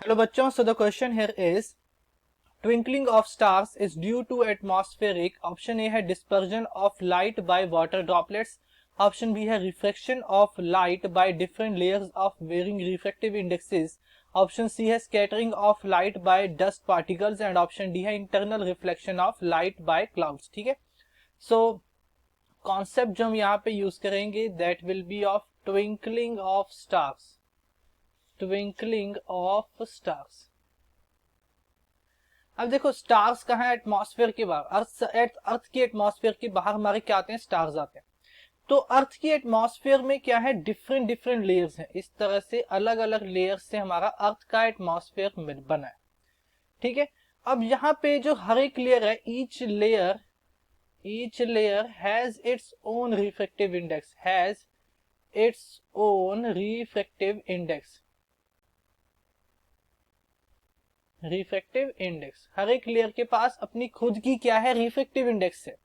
Hello बच्चों, so the question here is twinkling of stars is due to atmospheric, option A है dispersion of light by water droplets, option B है reflection of light by different layers of varying refractive indexes, option C है scattering of light by dust particles and option D है internal reflection of light by clouds. ठीक है, so concept जो हम यहाँ पे use करेंगे that will be of twinkling of stars. Twinkling of stars. अब देखो स्टार्स कहाँ है? एटमॉस्फेयर के बाहर, अर्थ की एटमॉस्फेयर के बाहर हमारे क्या आते हैं? स्टार्स आते हैं। तो अर्थ की एटमॉस्फेयर में क्या है? डिफरेंट डिफरेंट लेयर्स हैं। इस तरह से अलग अलग लेयर्स से हमारा अर्थ का एटमॉस्फेयर बना है। ठीक है, अब यहाँ पे जो हर एक लेयर है, each layer has its own refractive index, has its own refractive index. Refractive index, हर एक लेयर के पास अपनी खुद की क्या है? रिफ्रैक्टिव इंडेक्स है।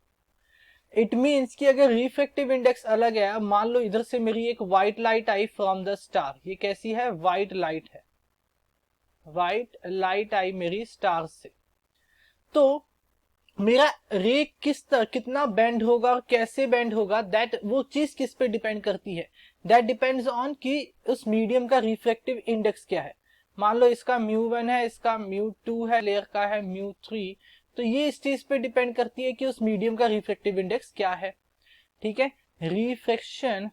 इट मीन्स कि अगर रिफ्रैक्टिव इंडेक्स अलग है, अब मान लो इधर से मेरी एक white light I from the star, ये कैसी है? व्हाइट लाइट है। व्हाइट लाइट आई मेरी स्टार से, तो मेरा रे कितना बेंड होगा और कैसे बेंड होगा, दैट वो चीज किस पे डिपेंड करती है? दैट डिपेंड्स ऑन कि उस मीडियम का रिफ्रैक्टिव इंडेक्स क्या है। मान लो इसका μ1 है, इसका μ2 है, लेयर का है μ3, तो ये इस चीज पे डिपेंड करती है कि उस मीडियम का रिफ्रैक्टिव इंडेक्स क्या है। ठीक है, रिफ्रैक्शन,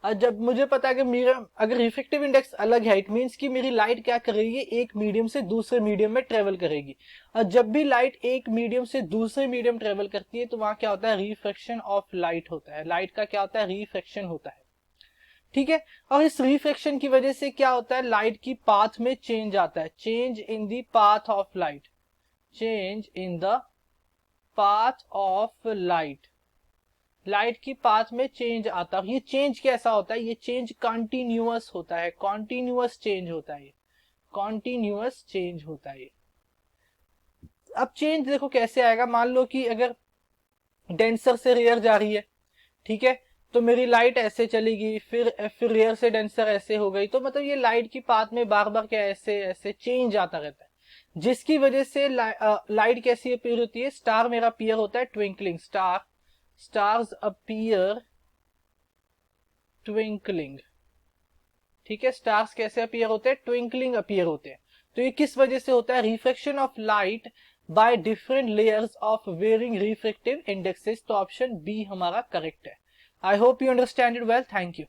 जब मुझे पता है कि मेरा अगर रिफ्रैक्टिव इंडेक्स अलग है, इट मींस कि मेरी लाइट क्या करेगी? एक मीडियम से दूसरे मीडियम में ट्रेवल करेगी। और जब भी लाइट एक मीडियम से दूसरे मीडियम ट्रेवल करती है तो वहां क्या होता है? रिफ्रैक्शन ऑफ लाइट होता है। लाइट का क्या होता है? रिफ्रैक्शन होता है। ठीक है, और इस रिफ्रैक्शन की वजह से क्या होता है? लाइट की पाथ में चेंज आता है, change in the path of light, change in the path of light, light की पाथ में चेंज आता है। ये चेंज कैसा होता है? ये चेंज कॉन्टिन्यूअस होता है, कॉन्टिन्यूअस चेंज होता है, कॉन्टिन्यूअस चेंज होता है। अब चेंज देखो कैसे आएगा। मान लो कि अगर डेंसर से रेयर जा रही है, ठीक है, तो मेरी लाइट ऐसे चलेगी, फिर रेयर से डेंसर ऐसे हो गई, तो मतलब ये लाइट की पाथ में बार बार क्या ऐसे ऐसे चेंज आता रहता है, जिसकी वजह से लाइट कैसी अपीयर होती है? स्टार मेरा अपीयर होता है ट्विंकलिंग, स्टार्स अपीयर ट्विंकलिंग। ठीक है, स्टार्स कैसे अपीयर होते हैं? ट्विंकलिंग अपीयर होते हैं। तो ये किस वजह से होता है? Reflection of light by different layers of varying refractive indexes. तो ऑप्शन बी हमारा करेक्ट है। I hope you understand it well. Thank you.